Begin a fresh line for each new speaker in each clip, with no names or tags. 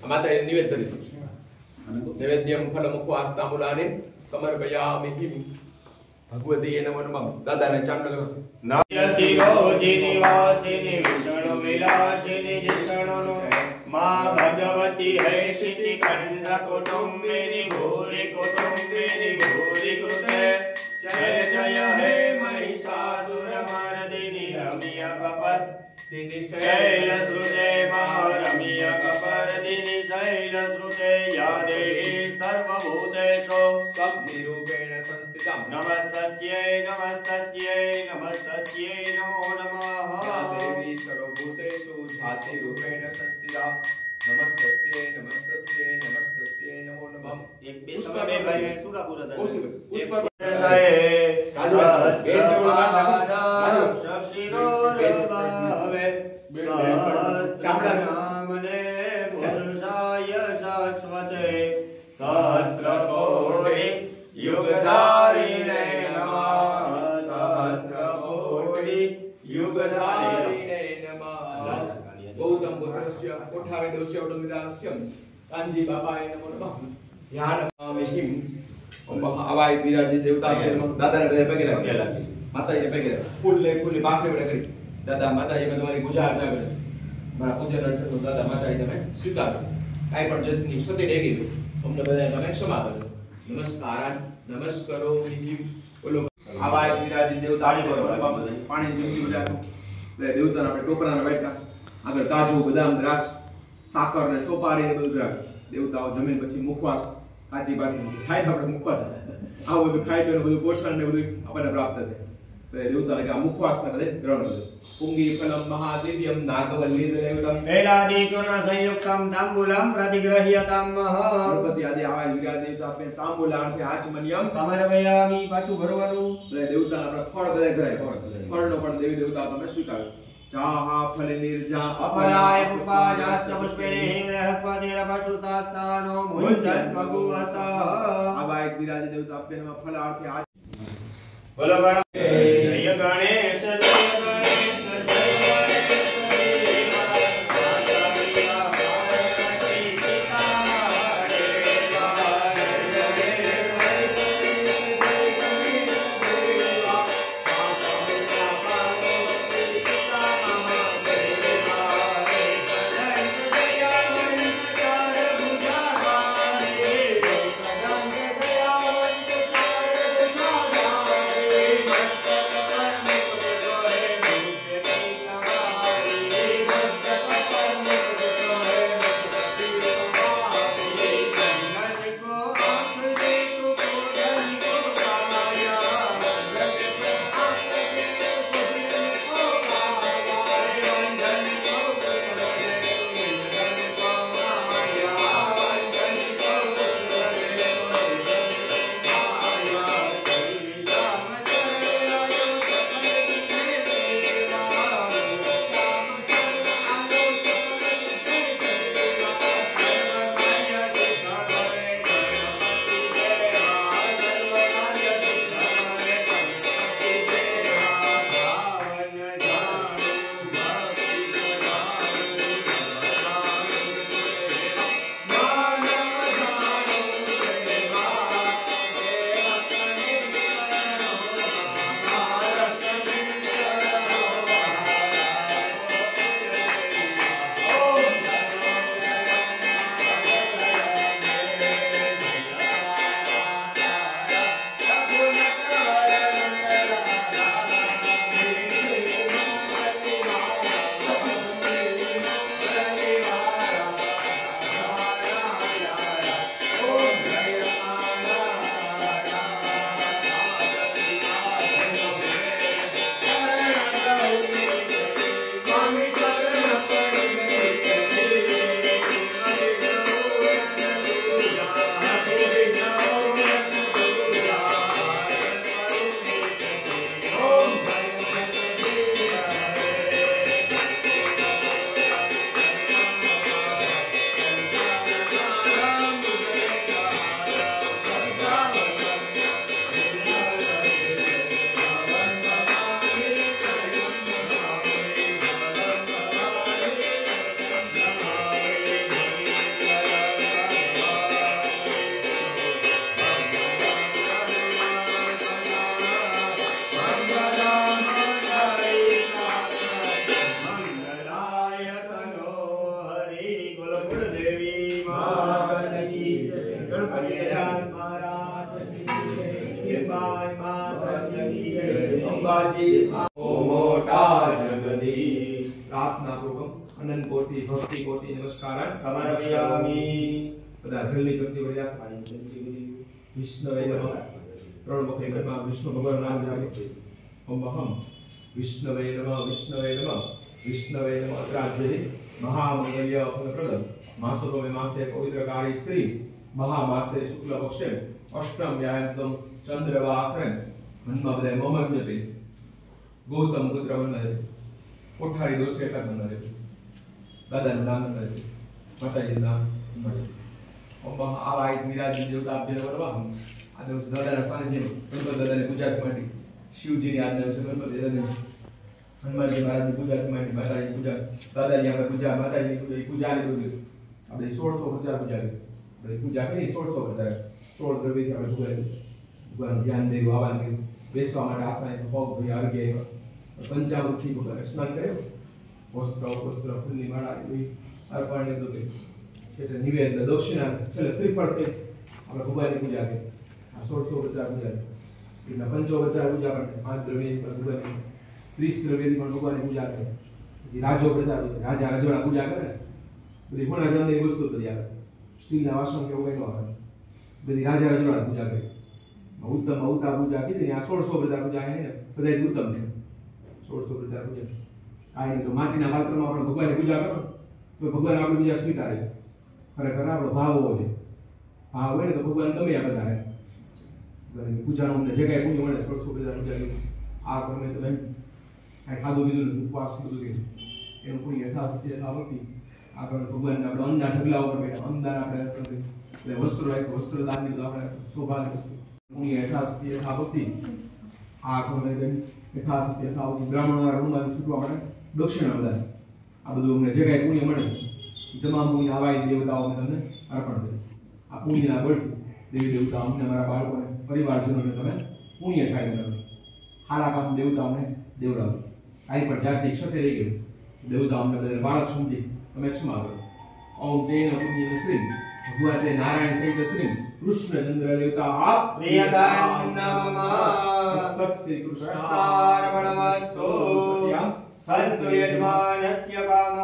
माता निवेद्य नैवेद्यं फलमुपवास्ताम्बूलानि समर्पयामि भगवती नमो नमः। दादा ने चांदल
शिरोजिनिवासिनि विष्णु विलासिनि जिष्णुनु मां भगवती है शिति खंड कुटुंबिनि भूरि कुटुंबिनि भूरि कृते जय जय हे महिषासुर मर्दिनि रम्य कपर्दिनि शैलसुते रम्य कपर्दिनि शैलसुते या देवी सर्वभूतेषु शक्तिरूपेण संस्थिता नमस्तस्यै नमस्तस्यै नमस्तस्यै नमो नमः। या देवी सर्वभूतेषु झातिरूपेण संस्थिता नमस्तस्यै नमस्तस्यै नमस्तस्यै नमो नमः। एक बे समय भाई सुरापुर था उस पर चामड़ामने पुरुषाय शाश्वते सहस्रकोटि युगधारिणे नमः सहस्रकोटि युगधारिणे नमः। गौतम पुत्रस्य कोठाविदस्य उडमिदास्य कांजी बाबाय नमो नमः। ध्यानमामि हिम ओम आवाय विराजित देवता के नमः। दादा ने पैगे लगा माता जी पैगे फूल बाके बड़े करी दादा माता जी में तुम्हारी पूजा अर्चा करे मारा पूजन अर्चन तो दादा माता जी તમે સ્વીકારો કાઈ પણ જતની સતી ડેગી તમને બધાને તમે ક્ષમા કરો નમસ્કાર નમસ્કારો બીજી બોલો આવાય વિરાજિત દેવતા પાણી જમસી બજારો લે દેવતાના આપણે ટોપરાના બેઠા આગળ કાજુ બદામ દ્રાક્ષ સાકર ને સોપારી ને બધું દ્રાક્ષ દેવતાઓ જમીન પછી મુખવાસ કાચી બાકી ખાય આપણે મુખવાસ આ બધું ખાય તો બધું પોષણ ને બધું આપણને પ્રાપ્ત થાય તો દેવતાને કે આ મુખવાસ ને બધે ગ્રહણ કરો पुंगी फलम महादिव्यम नागवल्ली देवतम वेलादि चूर्ण संयुक्तम तांबूलम प्रतिगृह्यताम गणपति आदि आवाज विराज देवता पे तांबूलान के आचमनियम समर्पयामि पाछू भरવાનું એટલે દેવતા આપણે ફળ બધાય ભરાય ફળનો પણ દેવી દેવતા તમે સ્વીકારો ચાહા ફલ નિર્જા અપરાય પુષ્પાજાસ્ત પુષ્પેણે હિમહસ્પતિર પશુસ્તાસ્તાનો મુંજત ભગુવસ આવાય વિરાજ દેવતા पे ફલાર્થે આજ બોલો જય ગણેશ देवी माता की जय, गणपति गजानन महाराज की जय, हिरमाय माता की जय, अंबाजी मोटा जगदीश। प्रार्थना पूर्वक अनंत कोटि भक्ति कोटि नमस्कार समर्पयामि। બધા જલ્દી ચમચી ભરી આપ પાણી ચમચી ભરી વિષ્ણવે નમઃ ત્રણ વખત ઘરમાં વિષ્ણુ ભગવાન નામ જાપે ઓમ અહમ વિષ્ણવે નમઃ વિષ્ણવે નમઃ વિષ્ણવે નમઃ ત્રાજ્યતિ महामंगल्य फलप्रदम मासोतो में मासे पवित्रकारी श्री महामासे शुक्ल पक्षे अष्टम व्यायम चंद्रवासरन मनमा बदे मोमक जपे गौतम पुत्र वंदे कोठारी दोषे कर वंदे दादा नाम वंदे माताजी नाम वंदे ओम आवाहित विराज देवता आपने वरवा आदे दादा ना सानिध्य गणपति दादा ने पूजा करती शिवजी ने आदे गणपति दादा ने हनुमान जी महाराज की पूजा करती माता जी पूजा दादा जी हमें पूजा माता जी की पूजा ने पूजा આપણે 1650 પૂજા કરી બધી પૂજા કરી 1650 16 દ્રવ્યથી આપણે પૂજા કરી ભગવાન ધ્યાન દેવું આવાન કર્યું બેસવા માટે આસન પગ ધોઈ આરોગ્ય પંચામૃતથી ભગવાન સ્નાન કર્યું વસ્ત્ર ફૂલની માળા અર્પણ ને બધું એટલે નિવેદ દક્ષિણા છેલ્લે શ્રીફળ છે આપણે ભગવાનની પૂજા કરી આ 1650 પૂજા એટલે 55 પૂજા કરતા 5 દ્રવ્યથી પણ ભગવાનની 30 દ્રવ્યથી પણ ભગવાનની પૂજા કરે પછી રાજો પ્રજાપતિ રાજા રજોડા પૂજા કરે બધી કોના જનની વસ્તુ બધી આવે સ્ટીલના વાસણ કે એવું કઈ ન આવે બધી રાજા રજોડા પૂજા કરી ઉત્તમ અવતા પૂજા કીધી ને આ 1650 પૂજા હે ને બધાય ઉત્તમ છે 1650 પૂજા કાઈ નહીં તો માટીના પાત્રમાં આપણે ભગવાનની પૂજા કરો તો ભગવાન આપણી પૂજા સ્વીકારે ખરેખર આપણો ભાવ હોવો જોઈએ ભાવ હોય ને તો ભગવાન ગમે આ બધા પૂજાનો અમને જે કાંઈ પુણ્ય મળે 1650 પૂજા કરી આ તમે તમે કાંઈ ખાધું પીધું ઉપવાસ બધું કર્યું એનું પુણ્ય યથાશક્તિ યથાભક્તિ આગળ ભગવાનને આપણે અન્નના ઢગલા ઉપર બેઠા અન્નદાન આપણે એટલે વસ્ત્રો રાખ્યું વસ્ત્રદાનની બધું આપણે શોભાની વસ્તુ પુણ્ય યથાશક્તિ યથાભક્તિ આ આપણે યથાશક્તિ યથાભક્તિ બ્રાહ્મણોના રૂમમાંથી છૂટવા માટે દક્ષિણા બધા આ બધું અમને જે કાંઈ પુણ્ય મળે એ તમામ પુણ્ય આવાય દેવતાઓ અમે તમને અર્પણ કરીએ આ પુણ્યના બળથી દેવી દેવતા અમને અમારા બાળકોને પરિવારજનોને તમે પુણ્યશાળી બનાવો સારા કામ દેવતા અમને દેવડાવો કાંઈ પણ જાતની ક્ષતિ રહી ગયું દેવતા અમને બધા બાળક સમજી તમે ક્ષમા કરો ઓમ તેન પુણ્ય શ્રી ભગવાન તે નારાયણ સહિત શ્રી કૃષ્ણચંદ્ર દેવતા આપ
પ્રિયદાન નમઃ
સત શ્રી કૃષ્ણાર્પણમસ્તુ સત્યમ
સંતુ યજમાનસ્ય કામઃ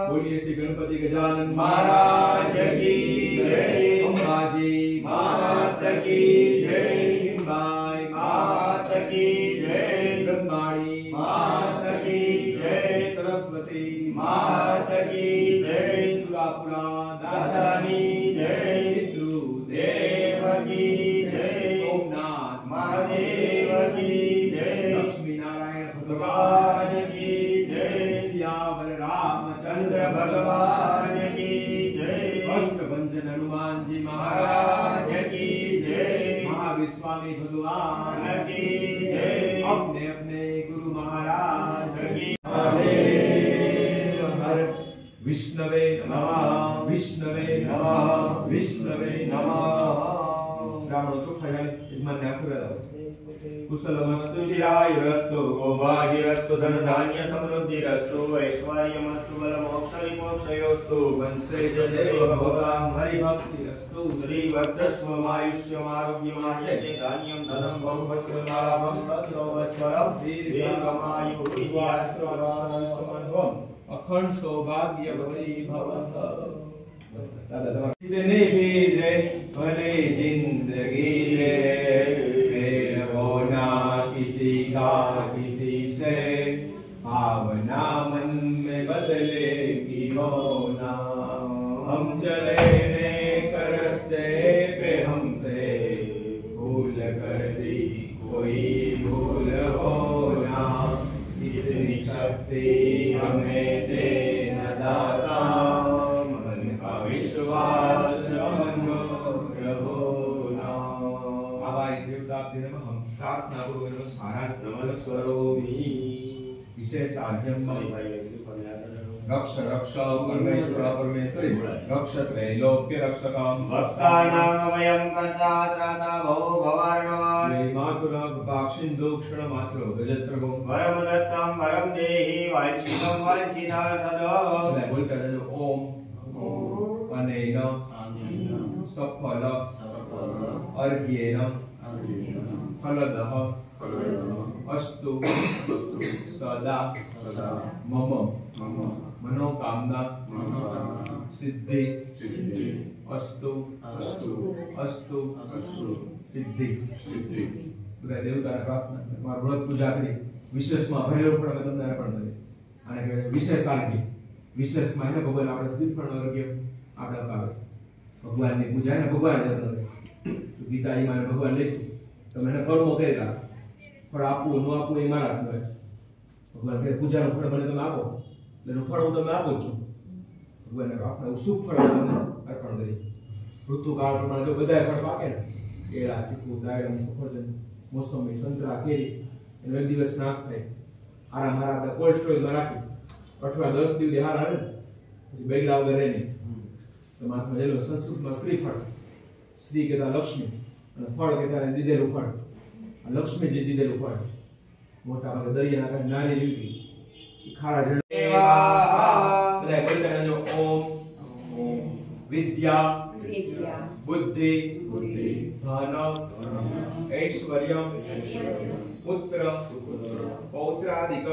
બોલીએ શ્રી ગણપતિ ગજાનન
મહારાજ કી જય
અંબાજી
માતા કી જય
હિંબાઈ
માતા કી જય
બ્રહ્માણી
માતા કી જય
સરસ્વતી
માતા કી જય
સુરાપુરા
દાદાની જય
પિતૃ
દેવ કી જય
સોમનાથ
મહાદેવ કી જય
લક્ષ્મી નારાયણ ભગવાન
ભગવાન કી જય
સિયાવર રામચંદ્ર
ચંદ્ર ભગવાન કી જય
અષ્ટભંજન હનુમાનજી
મહારાજ
મહારાજ
કી જય
महावीर स्वामी भगवान
की जय
अपने अपने गुरु महाराज
की
हर विष्णवे नमः विष्णवे नमः विष्णवे नमः ब्राह्मणों चोखा जाए यजमान ने आशीर्वाद कुशलमस्तु चिरायुरस्तु
सौभाग्यरस्तु धन धान्य समृद्धिरस्तु ऐश्वर्यमस्तु बलमोक्ष विमोक्षयोस्तु
वंशे सदैव भवतां हरिभक्तिरस्तु
श्री वर्चस्वमायुष्यमारोग्यमाह्यते धान्यं धनं बहुवचनलाभं तत्सौवत्सरं दीर्घमायुः
दीर्घायुष्यमारोग्यम अखंड सौभाग्यवती भवः दादा इतने भी रे भले जिंदगी रे मेल होना किसी का किसी से भावना मन में बदलेगी होना हम चले नेक रस्ते पे हमसे भूल कर दी कोई भूल होना इतनी शक्ति हमें दे न दाता मन का विश्वास होना आवाय देवता नमः हम प्रार्थना पूर्वक नमस्कार
नमस्करोमि
विशेष आद्यम
भाई ऐसे फरियाद
रक्ष रक्ष परमेश्वर परमेश्वरी रक्ष त्रैलोक्य रक्षकम
भक्तानामयं कर्ता त्राता भवो भवार्णवान्
ये मातुरा पाक्षिन्दो क्षण मात्र गजत प्रभु
वरम दत्तं वरम देहि वाञ्छितं वाञ्छितार्थद
बोलता है ओम अनेन सफल अर्घ्येन फलदः अस्तु सदा मम मनोकामना सिद्धि अस्तु सिद्धि બધા દેવતાને પ્રાર્થના તમારું વ્રત પૂજા કરી વિશેષમાં ભરેલું પણ અમે તમને અર્પણ કરીએ અને વિશેષ આરતી વિશેષમાં એને ભગવાન આપણે શ્રીફળનો અર્ઘ્ય આપણે અપાવે ભગવાનની પૂજા એને ભગવાન અર્પણ કરે ગીતાજીમાં ભગવાન લખ્યું તમે એને કર્મો કરેલા ફળ આપવું ન આપવું એ મારા હાથમાં છે ભગવાન કહે પૂજાનું ફળ મને તમે આપો એટલે એનું ફળ હું તમને આપું છું ભગવાનને આપણે શુભ ફળ તમને અર્પણ કરીએ ઋતુકાળ પ્રમાણે જો બધા ફળ પાકે ને કેળા ચીકુ દાડમ સફરજન મોસંબી સંતરા કેરી એનો એક દિવસ નાશ થાય આરામ આપણે કોલ્ડ સ્ટોરેજમાં રાખી અઠવા 10 દિવસ હાર આવે પછી બેગડા વગર રહે નહીં તો માથમાં જેલો સંસ્કૃતમાં શ્રીફળ શ્રી કહેતા લક્ષ્મી અને ફળ કહેતા દીધેલું ફળ આ લક્ષ્મીજી દીધેલું ફળ મોટા ભાગે દરિયાના કાંઠે નાની લીટી ખારા જળ બધા બોલતા જો ઓમ વિદ્યા बुद्धि धन ऐश्वर्य पुत्र पौत्रादिक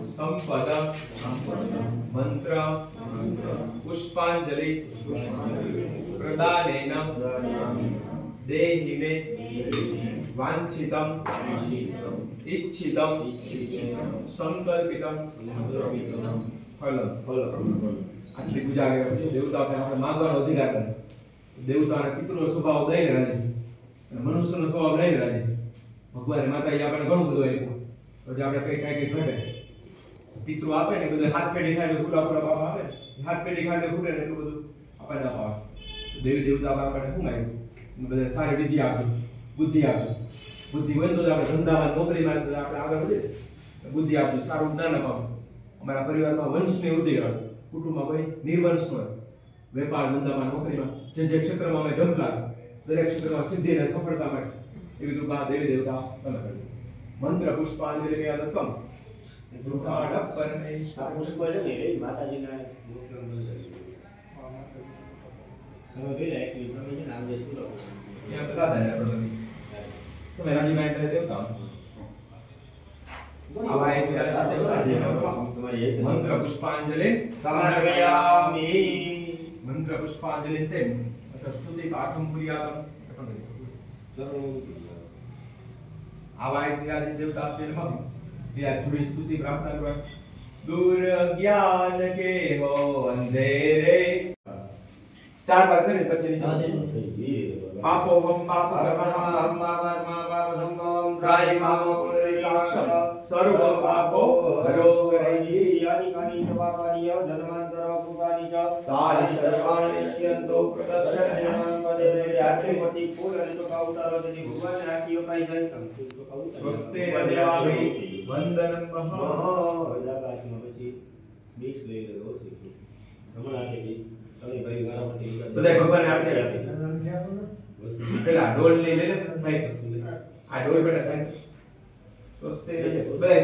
संपद मंत्र पुष्पांजलि प्रदानेन देहि मे वांछितम इच्छितम संकल्पितम फल આટલી પૂજા કરે પછી દેવતાઓને આપણે માંગવાનો અધિકાર કરે દેવતાને પિતૃનો સ્વભાવ દઈને રાજી અને મનુષ્યનો સ્વભાવ લઈને રાજી ભગવાન માતાજી આપણને ઘણું બધું આપ્યું તો જે આપણે કઈ ઘટે પિતૃ આપે ને બધું હાથ પેઢી થાય તો ફૂલા ફૂલા બાપા આપે હાથ પેઢી ખાય તો ફૂટે ને એટલું બધું આપણને અપાવે દેવી દેવતા આપણને શું આવ્યું બધા સારી વિદ્યા આપજો બુદ્ધિ આપજો બુદ્ધિ હોય તો આપણે ધંધામાં નોકરીમાં આપણે આગળ વધીએ બુદ્ધિ આપજો સારું જ્ઞાન અપાવો અમારા પરિવારમાં વંશની વૃદ્ધિ કરો કુટુંબમાં કોઈ નિર્વંશ હોય વેપાર ધંધામાં નોકરીમાં જે ક્ષેત્રમાં અમે જમતા દરેક ક્ષેત્રમાં સિદ્ધિ અને સફળતા મળે એવી કૃપા દેવી દેવતા તમે કરજો મંત્ર પુષ્પાંજલિ કે અલકમ કૃપાડ પરમેશ
પુષ્પ છે ને એ માતાજીના તમે પેલા એક તમે છે નામ જે સુરો
ત્યાં બતા દે આપણે તમે રાજીમાં એટલે દેવતા આવા એક મંત્ર પુષ્પાંજલિ
સમર્પયામિ
મંત્ર પુષ્પાંજલિ તેમ સ્તુતિ પાઠમ પુર્યાતમ આવા એક દેવતા આપેલ મમ યા જુડી સ્તુતિ પ્રાર્થના કરવા દૂર જ્ઞાન કે હો અંધેરે ચાર બાર કરીને પછી નીચે પાપો હમ પાપ કર્મ પાપ સંભવમ રાયમામો પુનરીલાક્ષમ સર્વ પાપો હરો હરિ
યાની કાની પાપાની ધર્માંતર કૃપાની ચ
તારી સર્વાણિ નિશ્યંતો પ્રદર્શનમ
પદે આત્મપતિ ફૂલ અને તો કાઉતારો જેની ભગવાન રાખીઓ પાઈ જાય તમ તો કાઉતારો
સ્વસ્તે દેવાભિ વંદનમ મહ
હજાકાશમાં પછી 20 લઈ લે રોસી હમણાં કે તમે ભાઈ મારા માટે
બધાય ભગવાન આરતી આપી પેલા ડોલ લઈ લે ભાઈ આ ડોલ બેટા સાહેબ સ્વસ્તે બધાય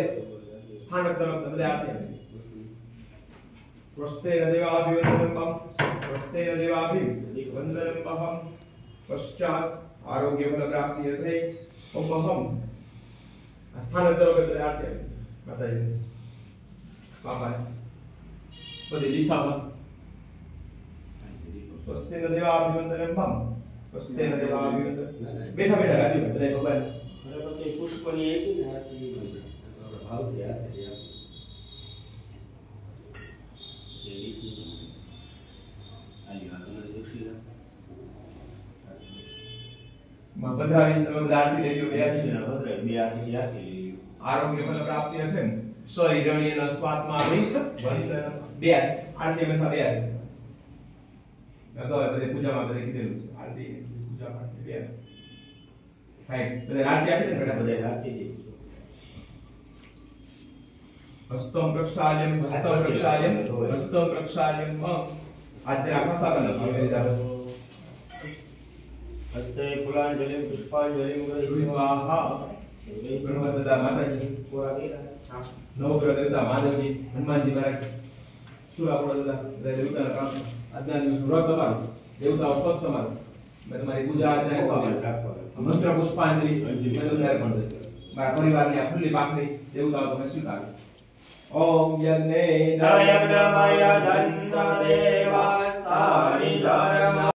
સ્થાનક તરફ બધા આરતી આપી સ્વસ્તે દેવાભિવંદનમ સ્વસ્તે દેવાભિવંદનમ મહમ પશ્ચાત આરોગ્ય ફલ પ્રાપ્તિ અર્થે ઓમહમ આ સ્થાનક તરફ બધા આરતી આપી માતાજી બાપા બધી દિશામાં સ્વસ્તે દેવાભિવંદનમ મહમ સ્વસ્તે દેવાભિવંદન બેઠા બેઠા રાજુ બધા ભગવાન
બરાબર તે પુષ્પની એક ને આરતી ભાવ છે આ
બધાની તમે બધા આરતી લઈ લો બે
બે આરતી
આરોગ્ય ફલ પ્રાપ્તિ અર્થે સ્વૈરણ્યના સ્વાત્મા વંદન બે આરતી હંમેશા બે નતો બધે પૂજામાં બધે કીધેલું છે આરતી પૂજામાં બે ફાઈન બધે આરતી આપી ને બેટા
બધે આરતી દી
હસ્તમ પ્રક્ષાલ્યમ હસ્તમ પ્રક્ષાલ્યમ આજે આખા સાગર લખી દીધા
હસ્તે ફૂલાંજલિ પુષ્પાંજલિ
વિવાહ ગણપતદાદા માતાજી
પૂરા કર્યા
નવગ્રહ દેવતા માધવજી હનુમાનજી મહારાજ
સુરાપોળા દાદા દેવતાના કામ આજના દિવસ વ્રત તમારું દેવતાઓ સ્વત તમારું મેં તમારી પૂજા અર્ચના મંત્ર પુષ્પાંજલિ મેં તમને અર્પણ કરી મારા પરિવારની આ ખુલ્લી પાખડી દેવતાઓ તમે સ્વીકારો ઓમ યજ્ઞે
યજ્ઞમય દંત દેવાસ્તાનિ ધર્મ